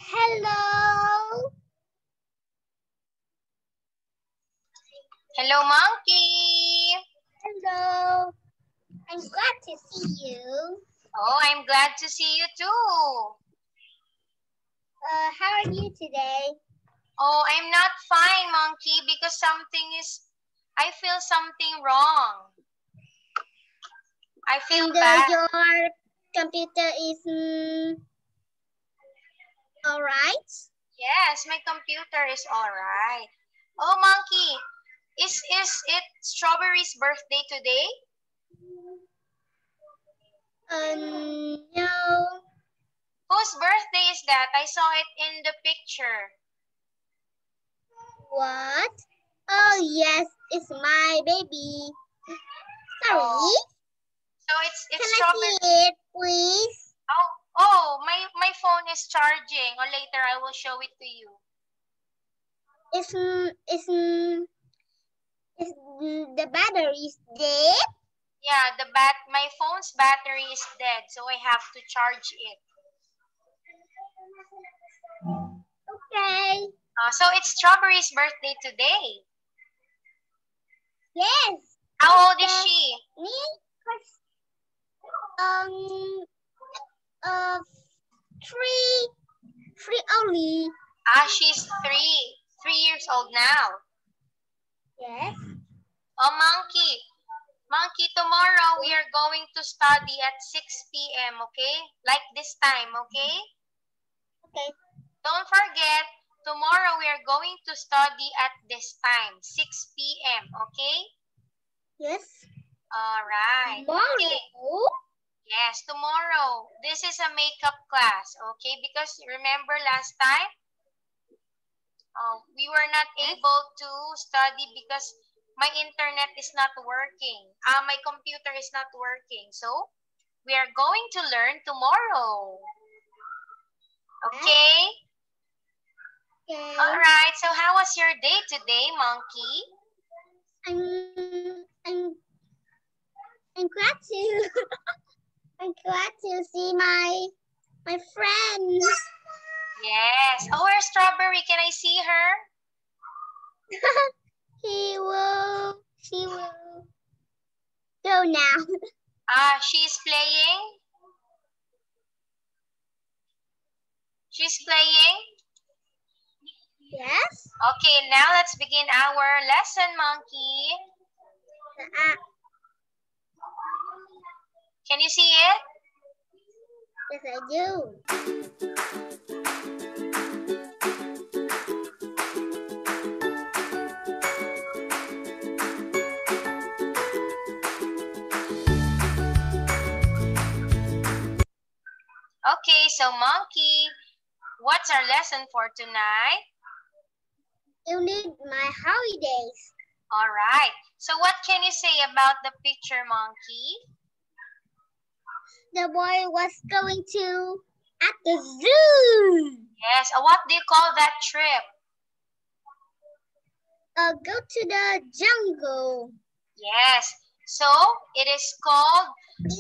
Hello. Hello, monkey. Hello. I'm glad to see you. Oh, I'm glad to see you too. How are you today? Oh, I'm not fine, monkey, because I feel something wrong. I feel bad. Your computer is all right? Yes, my computer is all right. Oh, monkey, is it Strawberry's birthday today? No. Whose birthday is that? I saw it in the picture. What? Oh, yes, it's my baby. Sorry. Oh. So it's Can Strawberry. I see it, please? Oh, my phone is charging. Or later I will show it to you. Is the battery is dead? Yeah, my phone's battery is dead, so I have to charge it. Okay. So it's Strawberry's birthday today. Yes. How old is she? Me? Three only. She's 3 years old now. Yes. Oh, monkey, tomorrow we are going to study at 6 p.m., okay? Like this time, okay? Okay. Don't forget, tomorrow we are going to study at this time, 6 p.m., okay? Yes. All right. Tomorrow? Okay. Yes, tomorrow. This is a makeup class, okay? Because remember last time, we were not able to study because my internet is not working. My computer is not working. So, we are going to learn tomorrow. Okay? Okay. All right. So, how was your day today, monkey? I'm glad to I'm glad to see my friends. Yes. Oh, where's Strawberry? Can I see her? She will go now. She's playing. She's playing. Yes. Okay, now let's begin our lesson, monkey. Can you see it? Yes, I do. Okay, so monkey, what's our lesson for tonight? You need my holidays. All right. So what can you say about the picture, monkey? The boy was going to at the zoo. Yes. What do you call that trip? Go to the jungle. Yes. So it is called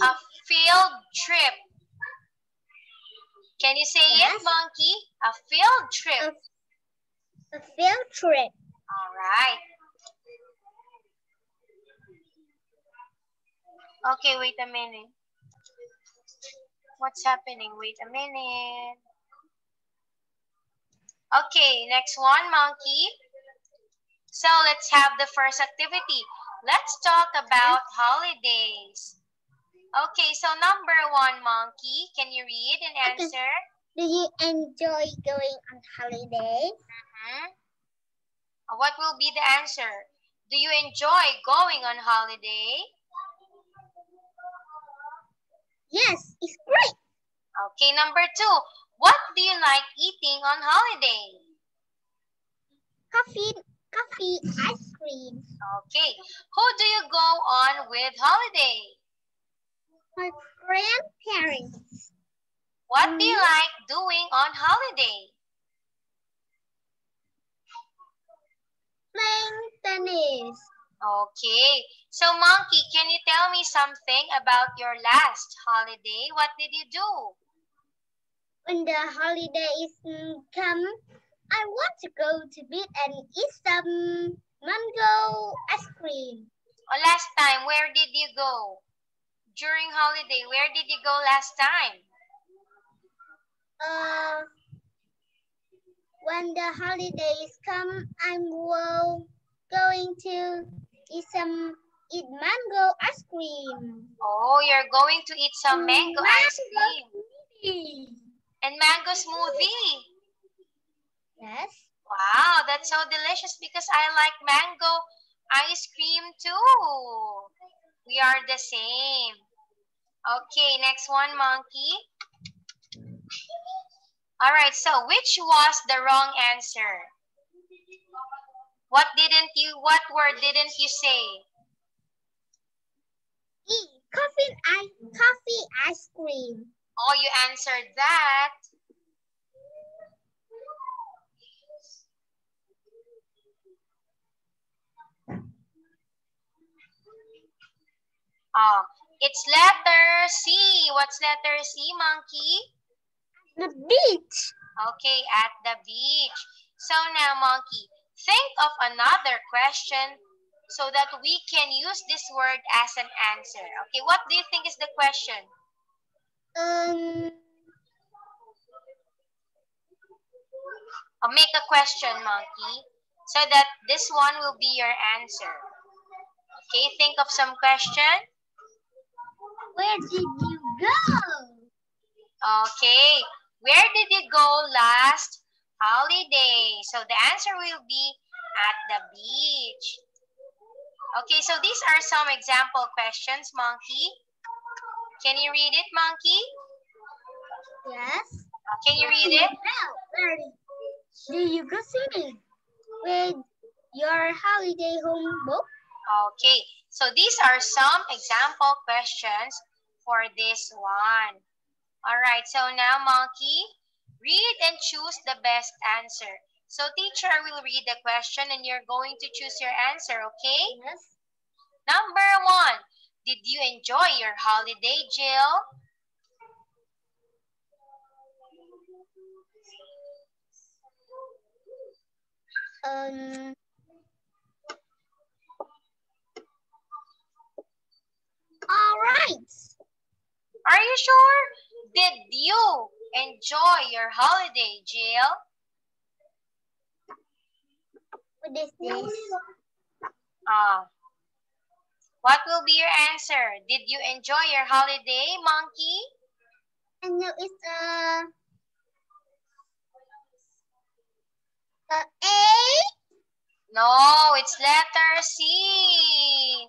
a field trip. Can you say Yes. it, monkey? A field trip. A field trip. All right. Okay, wait a minute. What's happening? Wait a minute. Okay, next one, monkey. So let's have the first activity. Let's talk about holidays. Okay, so number 1, monkey. Can you read and answer? Do you enjoy going on holiday? What will be the answer? Do you enjoy going on holiday? Yes, it's great. Okay, number 2. What do you like eating on holiday? Coffee, ice cream. Okay. Who do you go on with holiday? My grandparents. What do you like doing on holiday? Playing tennis. Okay. So, monkey, can you tell me something about your last holiday? What did you do? When the holidays come, I want to go to beach and eat some mango ice cream. Oh, last time, where did you go? During holiday, where did you go last time? When the holidays come, I'm going to eat mango ice cream. Oh, you're going to eat some mango ice cream. Smoothie. And mango smoothie. Yes. Wow, that's so delicious because I like mango ice cream too. We are the same. Okay, next one, Monkey. All right, so which was the wrong answer? What word didn't you say? E, coffee ice cream. Oh, you answered that. Oh, it's letter C. What's letter C, Monkey? The beach. Okay, at the beach. So now, Monkey, think of another question so that we can use this word as an answer. Okay, what do you think is the question? Make a question, Monkey, so that this one will be your answer. Okay, think of some question. Where did you go? Okay, where did you go last holiday? So the answer will be at the beach. Okay, so these are some example questions, Monkey. Can you read it, Monkey? Yes. Can you read it? Where do you go swimming with your holiday home book? Okay, so these are some example questions for this one. All right, so now, Monkey, read and choose the best answer. So teacher will read the question and you're going to choose your answer, okay? Yes. Number 1, did you enjoy your holiday, Jill? All right. Are you sure? Did you enjoy your holiday, Jill? What is this? What will be your answer? Did you enjoy your holiday, Monkey? I know it's A. No, it's letter C.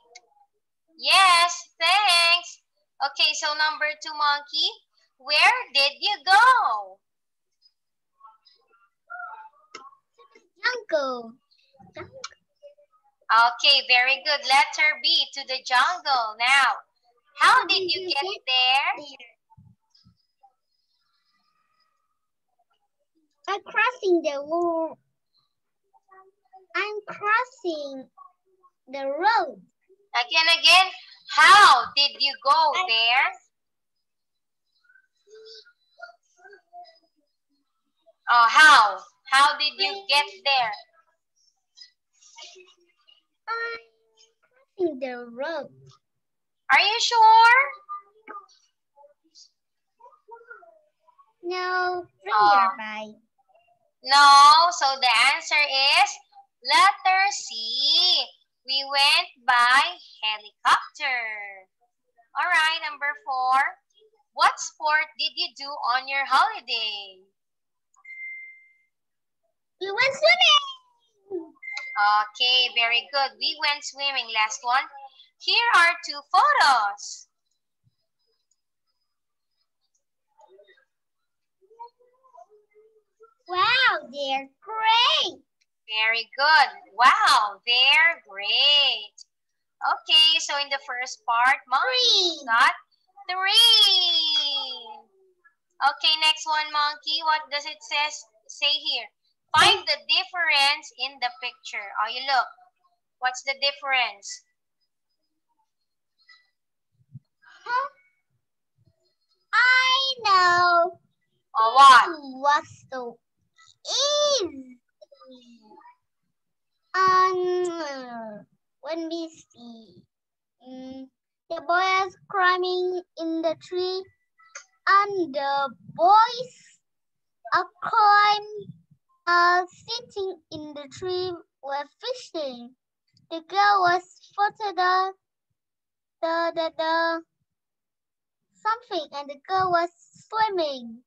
Yes, thanks. Okay, so number 2, Monkey. Where did you go? Jungle. Okay, very good. Letter B, to the jungle. Now, how did you get there? I'm crossing the road. I'm crossing the road. Again, how did you go there? Oh, how? How did you get there? I'm crossing the road. Are you sure? No, nearby. No, so the answer is letter C. We went by helicopter. All right, number 4. What sport did you do on your holiday? We went swimming. Okay, very good. We went swimming. Last one. Here are 2 photos. Wow, they're great. Very good. Wow, they're great. Okay, so in the first part, Monkey got 3. Okay, next one, Monkey. What does it say here? Find the difference in the picture. Oh, you look. What's the difference? Huh? I know. What? Was so easy. When we see the boy is climbing in the tree, and the boys are sitting in the tree were fishing. The girl was photo the something, and the girl was swimming.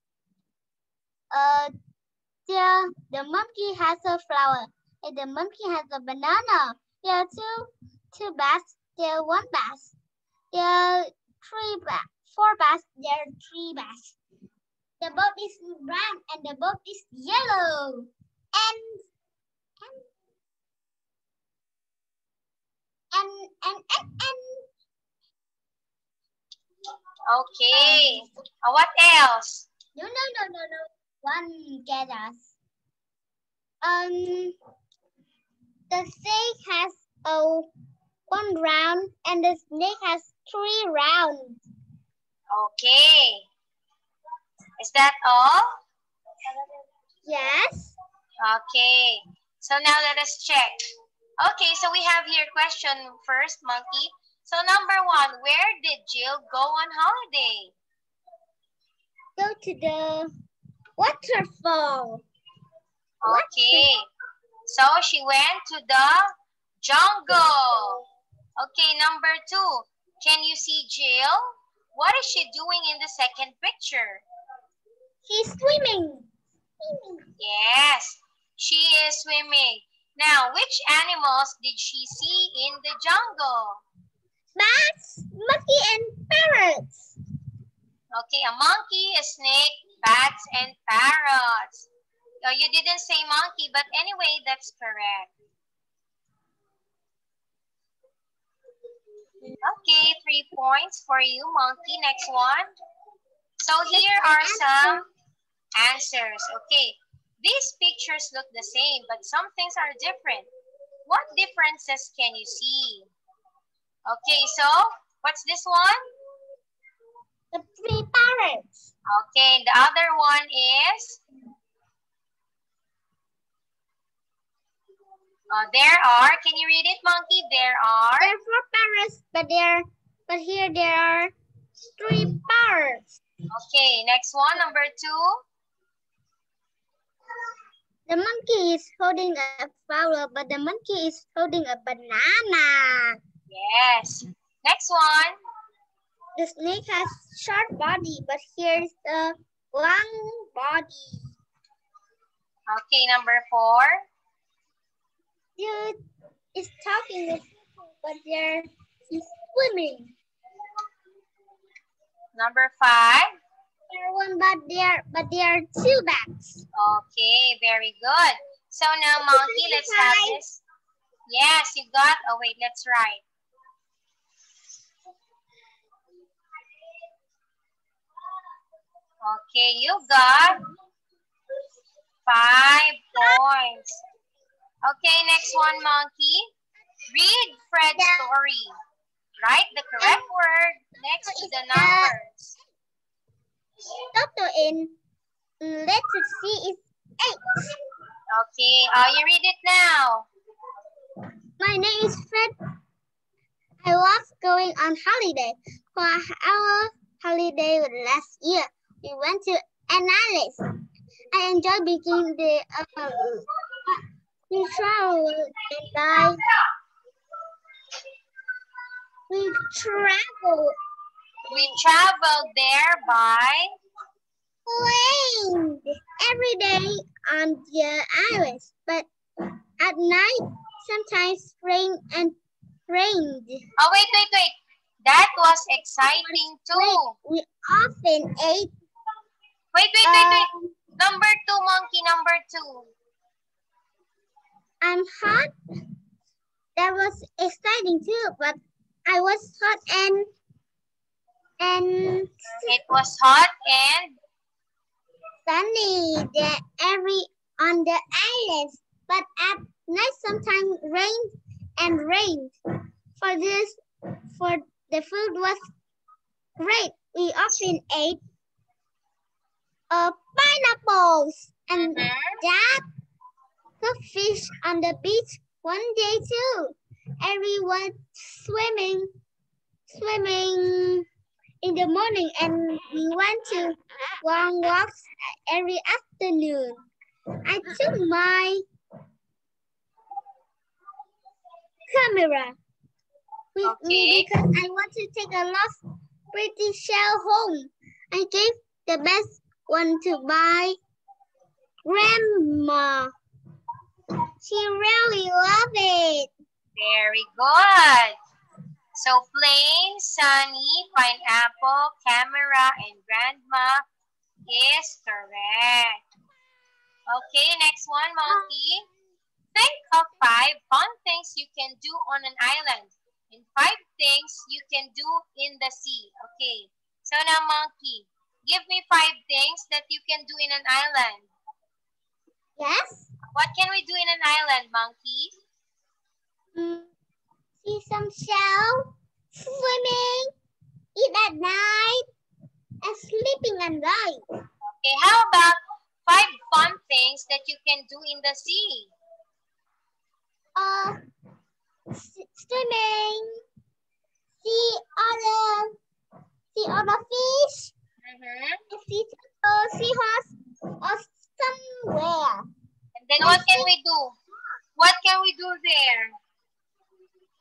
The monkey has a flower, and the monkey has a banana. There are two bats. There are one bat. There are three bats. Four bats. There are three bats. The boat is brown and the boat is yellow. And Okay. What else? No. One get us. The snake has one round and the snake has three rounds. Okay. Is that all? Yes. Okay. So now let us check. Okay, so we have here question first, Monkey. So number 1, where did Jill go on holiday? Go to the waterfall. Okay. So she went to the jungle. Okay, number 2. Can you see Jill? What is she doing in the second picture? She's swimming. Yes, she is swimming. Now, which animals did she see in the jungle? Bats, monkey, and parrots. Okay, a monkey, a snake, bats, and parrots. Oh, you didn't say monkey, but anyway, that's correct. Okay, 3 points for you, Monkey. Next one. So here are some answers. Okay, these pictures look the same, but some things are different. What differences can you see? Okay, so what's this one? The 3 parrots. Okay, the other one is? There are, can you read it, Monkey? There are? There are 4 parrots, but here there are 3 parrots. Okay, next one, number 2. The monkey is holding a flower, but the monkey is holding a banana. Yes. Next one. The snake has short body, but here's a long body. Okay, number 4. Dude is talking with people, but he's swimming. Number 5. There one, but there are 2 bats. Okay, very good. So now, Monkey, let's have this. Yes, you got. Oh wait, let's write. Okay, you got 5 points. Okay, next one, Monkey. Read Fred's story. Write the correct word next to the numbers. Total in letter C is 8. Okay, you read it now. My name is Fred. I was going on holiday. For our holiday last year, we went to Annalise. I enjoyed being the we traveled and by We traveled there by plane every day on the iris, but at night sometimes rained. Oh, wait. That was exciting too. We often ate. Wait. Number 2, Monkey, number 2. I'm hot. That was exciting too, but I was hot and it was hot and sunny on the islands, but at night sometimes rained. For the food was great. We often ate Pineapples and that cook fish on the beach one day too. Everyone swimming in the morning, and we went to long walks every afternoon. I took my camera with me because I want to take a lost pretty shell home. I gave the best one to my grandma. She really loved it. Very good. So plain, sunny, pineapple, camera, and grandma is correct. Okay, next one, Monkey. Think of 5 fun things you can do on an island and 5 things you can do in the sea. Okay, so now Monkey, give me 5 things that you can do in an island. Yes. What can we do in an island, Monkey? See some shell, swimming, eat at night, and sleeping at night. Okay, how about 5 fun things that you can do in the sea? Swimming, see other fish, see seahorse, or somewhere. And then what can we do? What can we do there?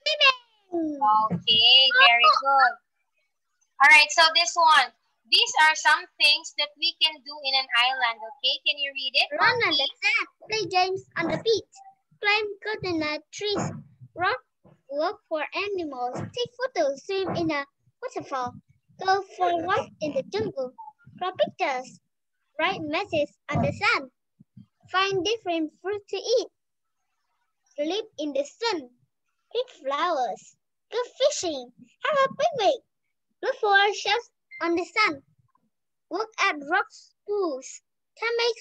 Swimming. Okay, very good. All right, so this one. These are some things that we can do in an island, okay? Can you read it? Run on the sand, play games on the beach, climb coconut trees, look for animals, take photos, swim in a waterfall, go for a walk in the jungle, draw pictures, write messages on the sand, find different fruit to eat, sleep in the sun, pick flowers, go fishing, have a picnic, look for shells on the sun, look at rock pools, make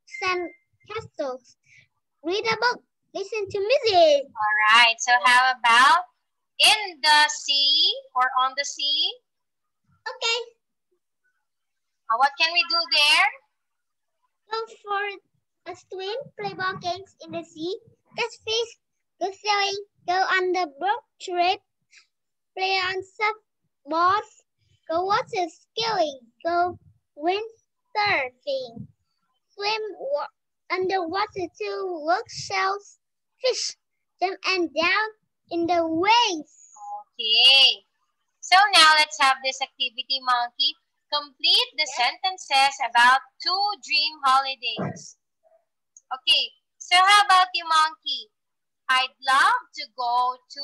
sand castles, read a book, listen to music. All right, so how about in the sea or on the sea? Okay. What can we do there? Go for a swim, play ball games in the sea, catch fish, go sailing, go on the boat trip, play on surfboards, go water skiing, go windsurfing, swim underwater to look shells, fish, jump and down in the waves. Okay. So now let's have this activity, Monkey. Complete the sentences about 2 dream holidays. Okay. So how about you, Monkey? I'd love to go to...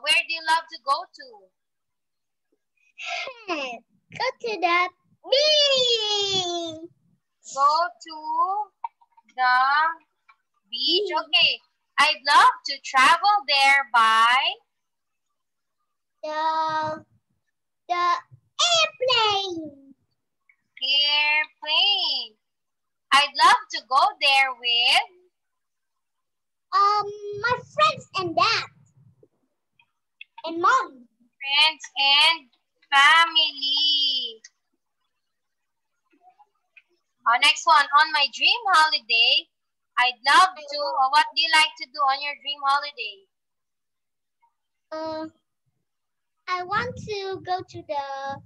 where do you love to go to? Go to the beach. Go to the beach. Okay. I'd love to travel there by the airplane. Airplane. I'd love to go there with my friends and dad and mom. Friends and family. Next one. On my dream holiday, I'd love to... what do you like to do on your dream holiday? I want to go to the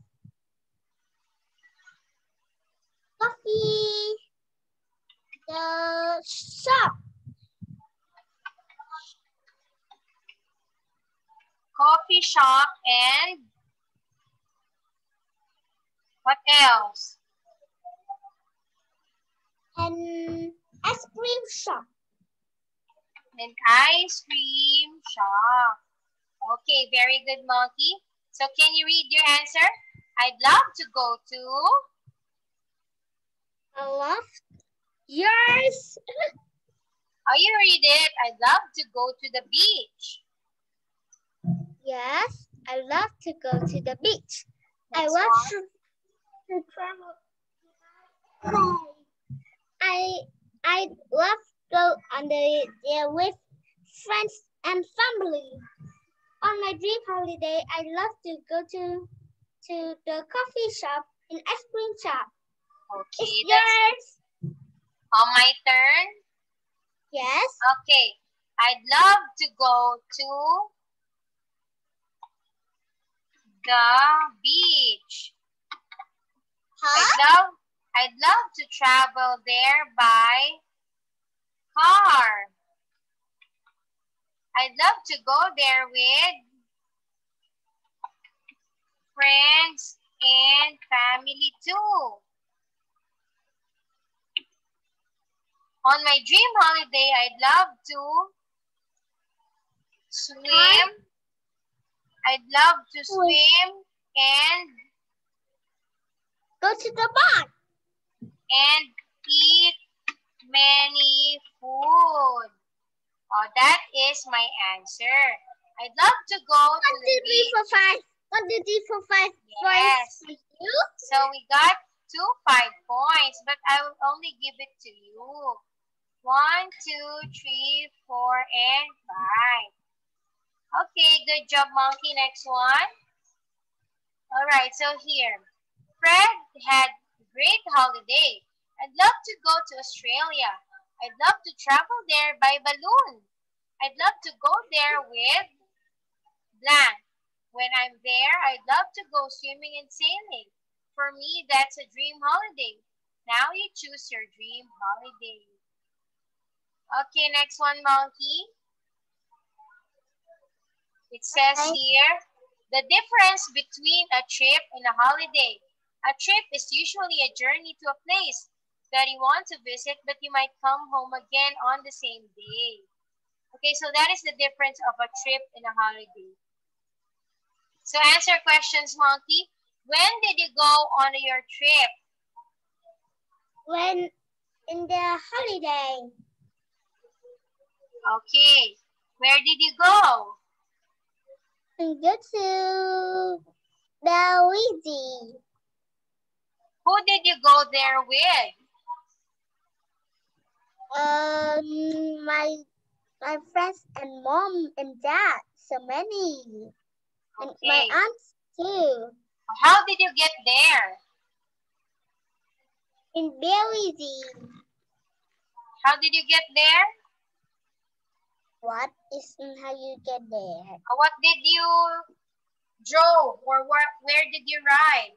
the shop. Coffee shop and what else? And ice cream shop. An ice cream shop. Okay, very good, Monkey. So can you read your answer? I'd love to go to... I love yours. You read it. I'd love to go to the beach. Yes, I love to go to the beach. Next I love one. to travel. I love to go on there with friends and family. On my dream holiday, I love to go to the coffee shop and ice cream shop. Okay, it's that's yours. my turn. Yes. Okay, I'd love to go to the beach. Huh? I'd love to travel there by car. I'd love to go there with friends and family too. On my dream holiday, I'd love to swim. I'd love to swim and Go to the bar. and eat many food. Oh, that is my answer. I'd love to go to the beach. 1, 2, 3, 4, 5. 1, 2, 3, 4, 5. Yes. Points for you. So we got 5 points, but I will only give it to you. 1, 2, 3, 4, and 5. Okay, good job, Monkey. Next one. All right, so here. Fred had a great holiday. I'd love to go to Australia. I'd love to travel there by balloon. I'd love to go there with blank. When I'm there, I'd love to go swimming and sailing. For me, that's a dream holiday. Now you choose your dream holiday. Okay, next one, Monkey. It says here, the difference between a trip and a holiday. A trip is usually a journey to a place that you want to visit, but you might come home again on the same day. Okay, so that is the difference of a trip and a holiday. So answer questions, Monkey. When did you go on your trip? When in the holiday. Okay. Where did you go? We go to Belize. Who did you go there with? My friends and mom and dad. So many. And my aunts too. How did you get there? In Belize. How did you get there? What is how you get there? What did you drove or where did you ride?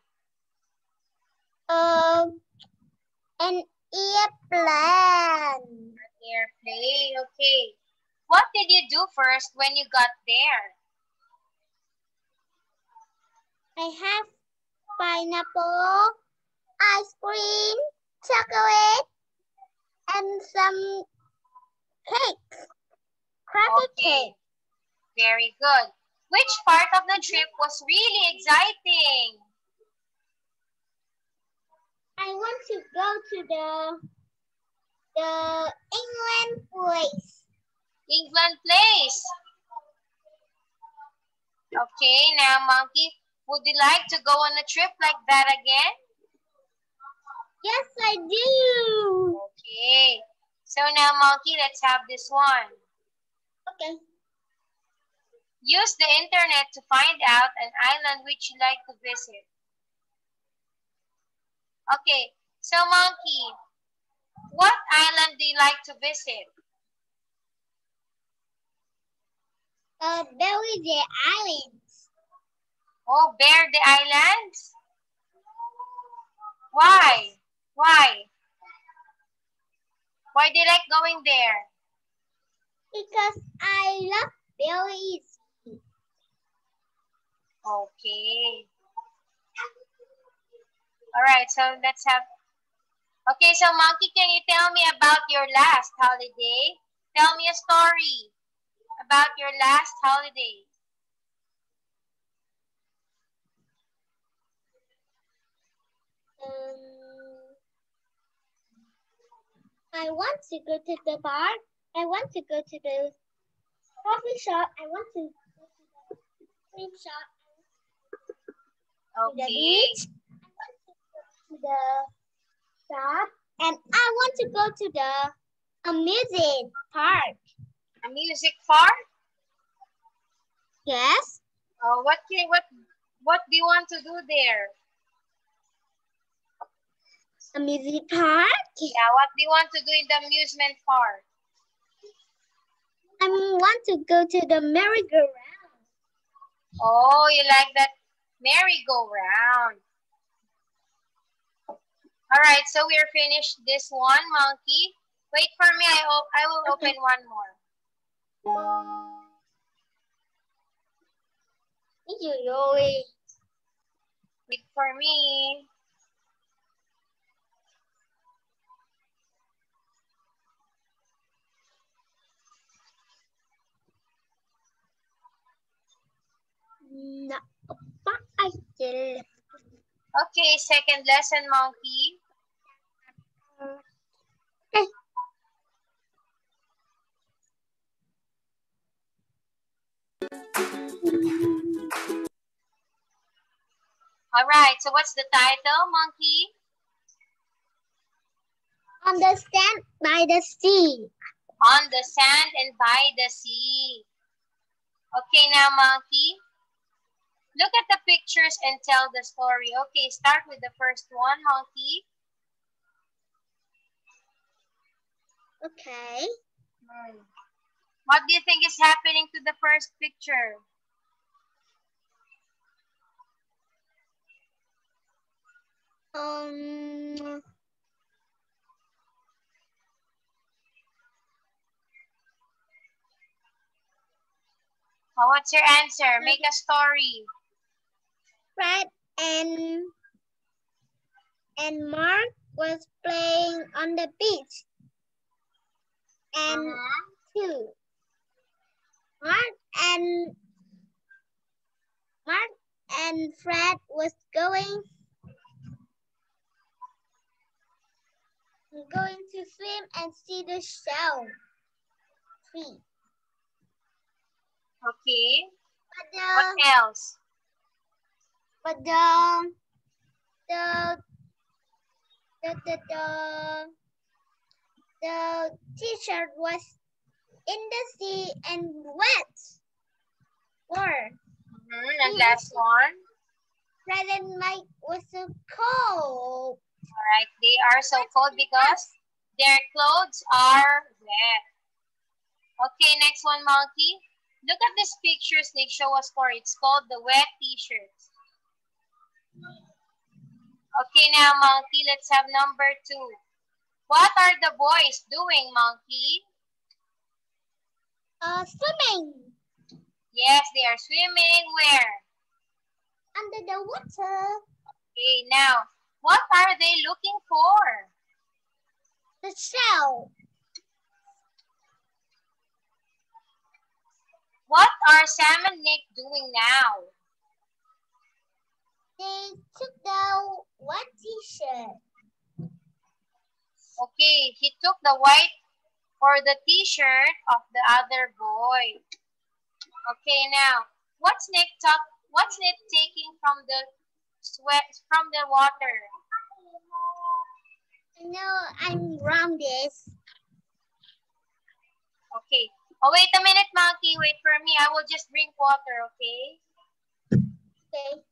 An airplane. An airplane, okay. What did you do first when you got there? I have pineapple, ice cream, chocolate, and some cakes. Cracker cake. Very good. Which part of the trip was really exciting? I want to go to the England place. England place. Okay, now Monkey, would you like to go on a trip like that again? Yes, I do. Okay. So now Monkey, let's have this one. Okay. Use the internet to find out an island which you like to visit. Okay, so Monkey, what island do you like to visit? Belize Islands. Oh, Verde Islands? Why? Why? Why do you like going there? Because I love Belize. Okay. All right, so let's have... Okay, so Monkey, can you tell me about your last holiday? Tell me a story about your last holiday. I want to go to the bar. I want to go to the coffee shop. I want to go to the cream shop. Okay. To the beach. I want to go to the shop. And I want to go to the amusement park. A music park? Yes. What do you want to do there? Amusement park? Yeah, what do you want to do in the amusement park? I want to go to the merry-go-round. Oh, you like that merry-go-round. Alright, so we are finished this one, monkey. Wait for me, I will open one more. Wait for me. Okay, second lesson, monkey. Alright, so what's the title, monkey? On the sand by the sea. On the sand and by the sea. Okay, now, monkey. Look at the pictures and tell the story. Okay, start with the first one, monkey. Okay. What do you think is happening to the first picture? Oh, what's your answer? Make a story. Fred and Mark was playing on the beach. And Mark and Fred was going to swim and see the shell tree. Okay. What else? But the t-shirt was in the sea and wet. And last one. Fred and Mike was so cold. Alright, they are so cold because their clothes are wet. Okay, next one, monkey. Look at these pictures. They show a story. It's called the wet t-shirts. Okay, now, monkey, let's have number 2. What are the boys doing, monkey? Swimming. Yes, they are swimming where? Under the water. Okay, now, what are they looking for? The shell. What are Sam and Nick doing now? They took the white t-shirt. Okay, he took the white for the t-shirt of the other boy. Okay, now, what's Nick taking from the water? No, I'm wrong this. Okay. Oh, wait a minute, monkey. Wait for me. I will just drink water, okay? Okay.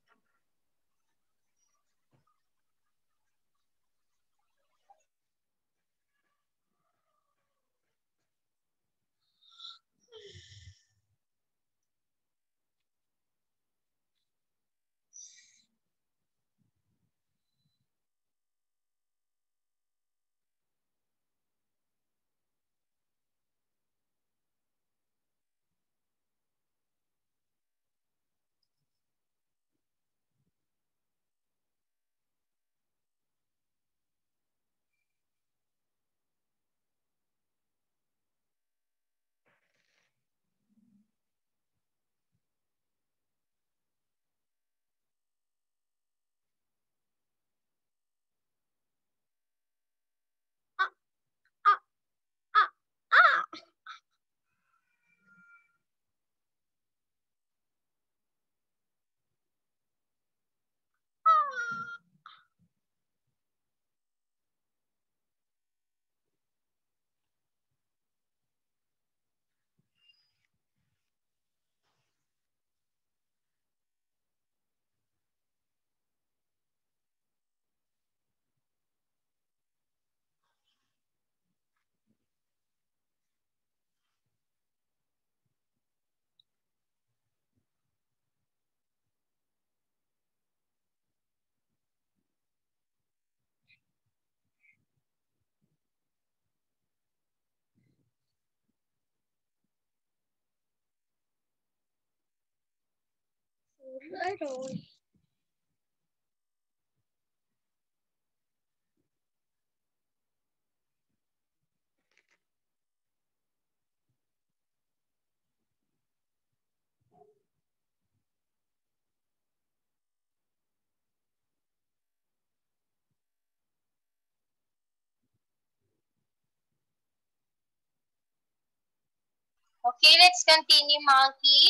Okay, let's continue, monkey.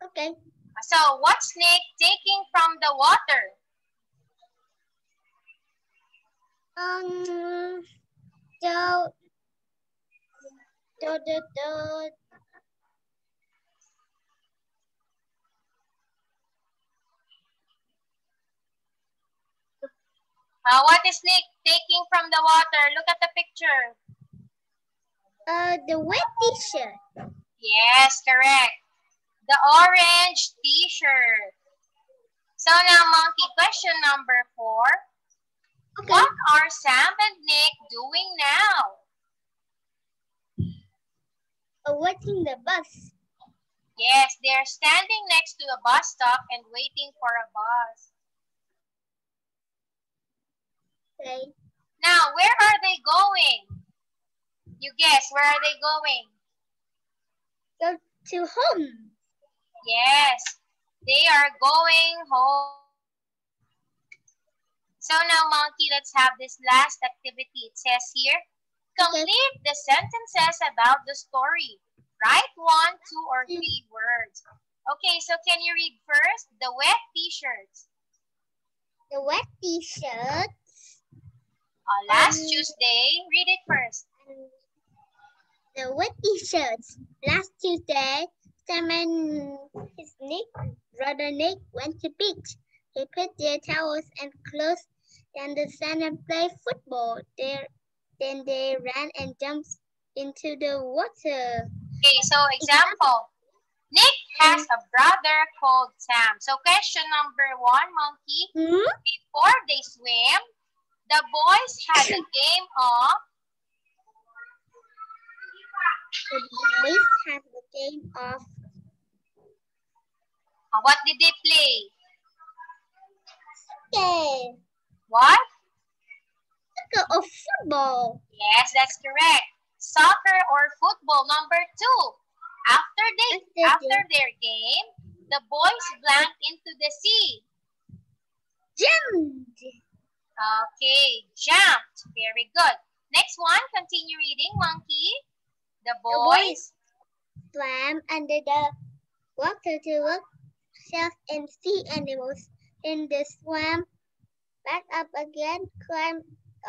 Okay. So, what's snake taking from the water? The What is snake taking from the water? Look at the picture. The wet t-shirt. Yes, correct. The orange t-shirt. So now, monkey, question number 4. Okay. What are Sam and Nick doing now? Waiting the bus. Yes, they're standing next to the bus stop and waiting for a bus. Okay. Now, where are they going? You guess, where are they going? Go to home. Yes, they are going home. So now, monkey, let's have this last activity. It says here, complete the sentences about the story. Write 1, 2, or 3 words. Okay, so can you read first? The wet t-shirts. The wet t-shirt. Last Tuesday, read it first. The wet t-shirts. Last Tuesday, Sam and his brother Nick went to beach. They put their towels and clothes in the sand and played football. Then they ran and jumped into the water. Okay, so example. Nick has a brother called Sam. So question number 1, monkey. Before they swim, the boys had a game of... The boys have the game of... What did they play? Okay. What? Soccer or football. Yes, that's correct. Soccer or football. Number 2. After their game, the boys blanked into the sea. Jumped. Okay, jumped. Very good. Next one, continue reading, monkey. The boys swam under the water to look shells and sea animals. Then they swam back up again, climbed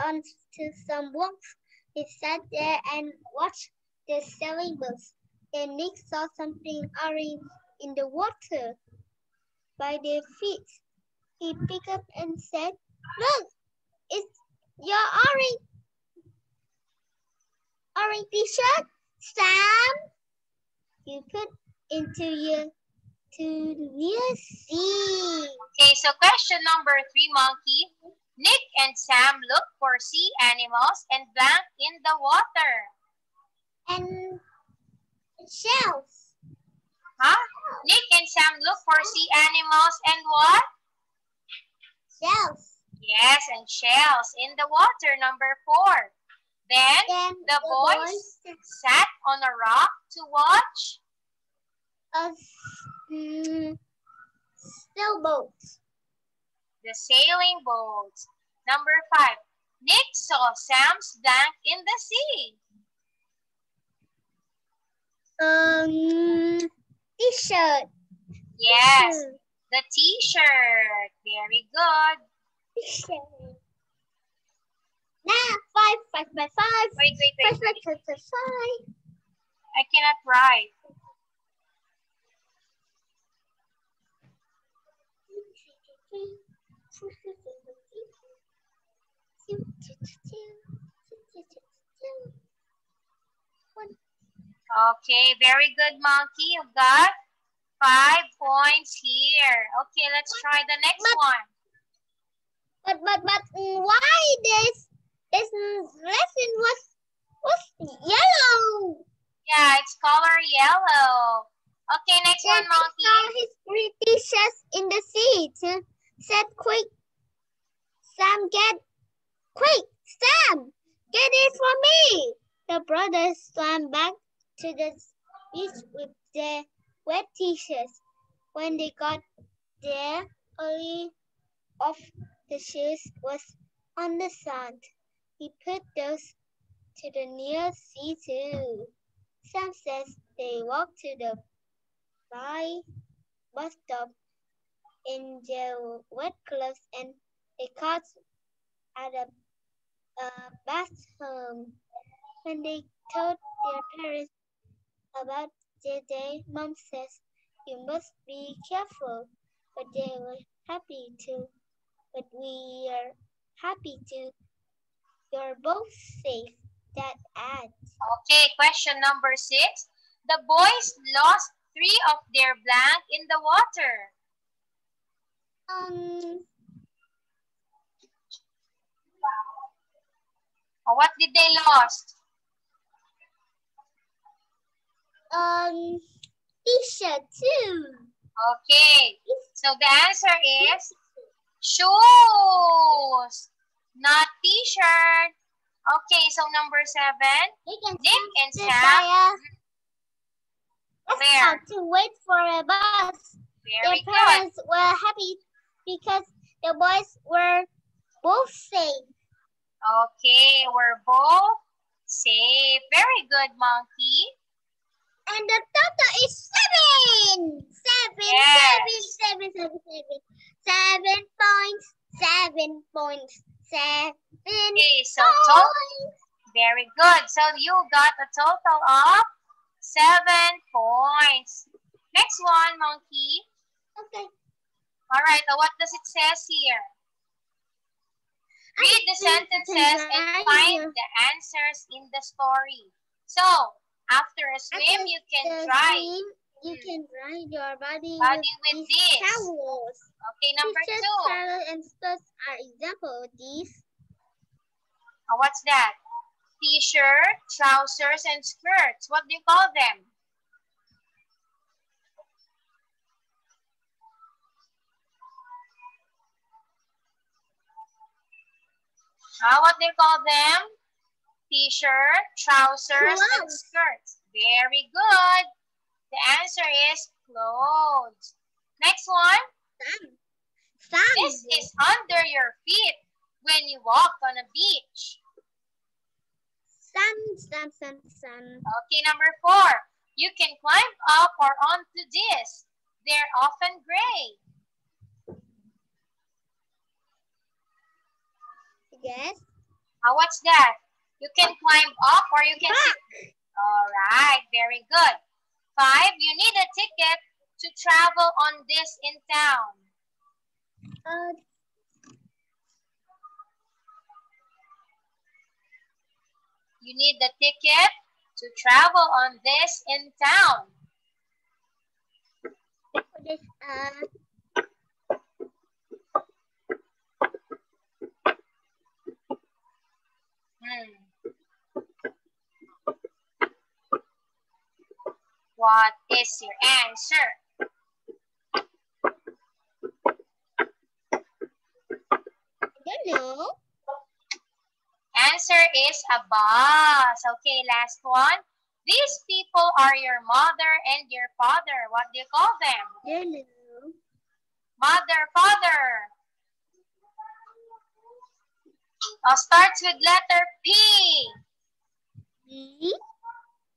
onto some rocks. They sat there and watched the sailing boats. Then Nick saw something orange in the water by their feet. He picked up and said, "Look, it's your orange t-shirt, Sam. You put into your sea." Okay, so question number 3, monkey. Nick and Sam look for sea animals and blank in the water. And shells. Nick and Sam look for sea animals and what? Shells. Yes, and shells in the water. Number 4. Then the boys sat on a rock to watch a sailboat. The sailing boats. Number 5. Nick saw Sam's blank in the sea. T-shirt. Yes, the t-shirt. Very good. T-shirt. Now, 5 by 5. Wait. 5 by 5 by 5. I cannot write. Okay, very good, monkey. You got 5 points here. Okay, let's try the next one. But why this lesson was yellow? Yeah, it's color yellow. Okay, next one, monkey. His pretty shirts Quick, Sam! Get it for me! The brothers swam back to the beach with their wet t-shirts. When they got there, only of the shoes was on the sand. He put those to the near sea too. Sam says they walked to the bus stop in their wet clothes and they caught at a bus home. When they told their parents about their day, Mom says, "You must be careful." But they were happy to. But we are happy to. You're both safe. Dad adds. Okay, question number 6. The boys lost 3 of their blank in the water. What did they lost? T-shirt too. Okay, so the answer is shoes, not t-shirt. Okay, so number 7. Nick and Sam. Where? To wait for a bus. Very Their parents were happy because the boys were both safe. Okay, we're both safe. Very good, Monkey. And the total is 7. 7, Yes. 7, 7, 7, 7. 7 points. 7 points. 7 Okay, so points. very good. So you got a total of 7 points. Next one, Monkey. Okay. All right, so what does it says here? Read the sentences and find the answers in the story. So, after a swim, you can dry. You can dry your body with this. Towels. Okay, number 2. Towels and skirts are example of these. What's that? T-shirt, trousers, and skirts. What do you call them? What do you call them? T-shirt, trousers, and skirts. Very good. The answer is clothes. Next one. This is under your feet when you walk on a beach. Sun. Okay, number 4. You can climb up or onto this. They're often gray. Yes. What's that? You can climb up or you can sit. All right, very good. 5. You need a ticket to travel on this in town. You need the ticket to travel on this in town. What is your answer? I don't know. Answer is a bus. Okay, last one. These people are your mother and your father. What do you call them? I don't know. Mother, father. Starts with letter P. P?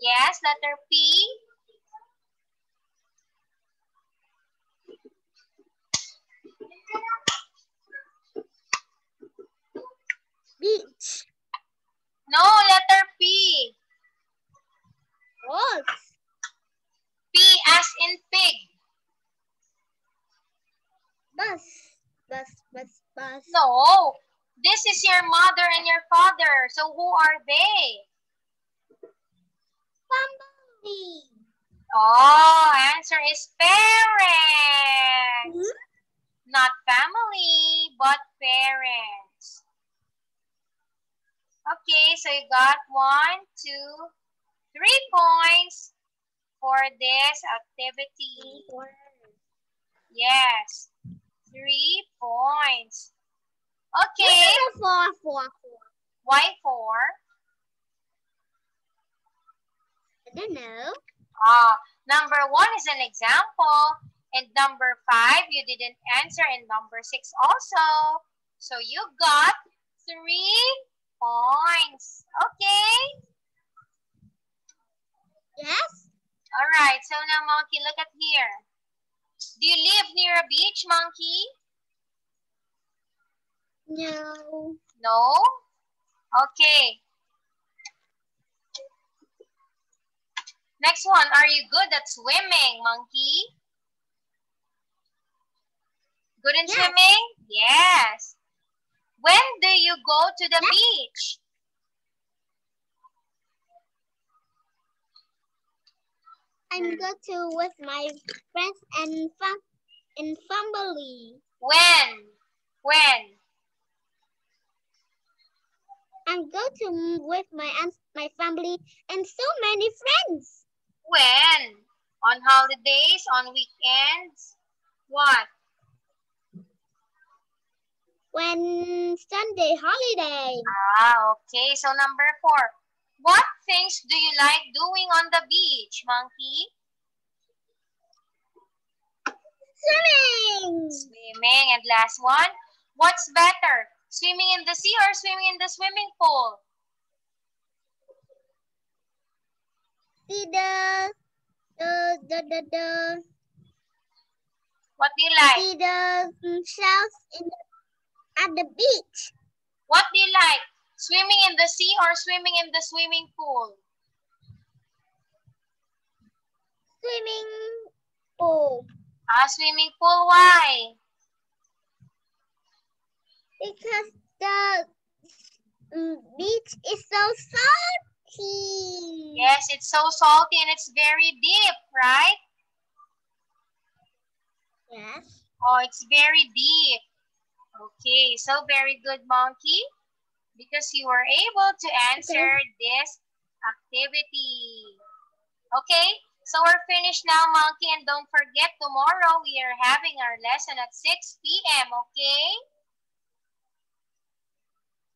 Yes, letter P. Beach. No, letter P. What? P as in pig. Bus. No, this is your mother and your father. So who are they? Family. Oh, answer is parents. Not family, but parents. Okay, so you got 1, 2, 3 points for this activity. Yes, 3 points. Okay. 4. Why 4? I don't know. Number 1 is an example. And number 5, you didn't answer. And number 6 also. So you got 3 points. Okay? Yes. All right. So now, Monkey, look at here. Do you live near a beach, Monkey? No. No? Okay. Next one. Are you good at swimming, Monkey? Good in swimming? Yes. When do you go to the beach? I go to with my friends and family. When? I go to with my family and so many friends. When? On holidays, on weekends? What? When Sunday holiday. Okay. So number 4. What things do you like doing on the beach, Monkey? Swimming. Swimming. And last one. What's better? Swimming in the sea or swimming in the swimming pool? See What do you like? See the shells at the beach. What do you like? Swimming in the sea or swimming in the swimming pool? Swimming pool. Swimming pool. Why? Because the beach is so salty. Yes, it's so salty and it's very deep, right? Yes. Oh, it's very deep. Okay, so very good, Monkey, because you were able to answer this activity. Okay, so we're finished now, Monkey, and don't forget, tomorrow we are having our lesson at 6 p.m., okay?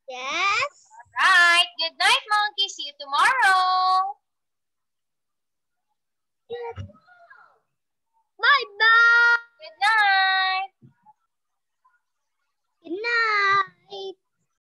Yes. All right, good night, Monkey. See you tomorrow. Good.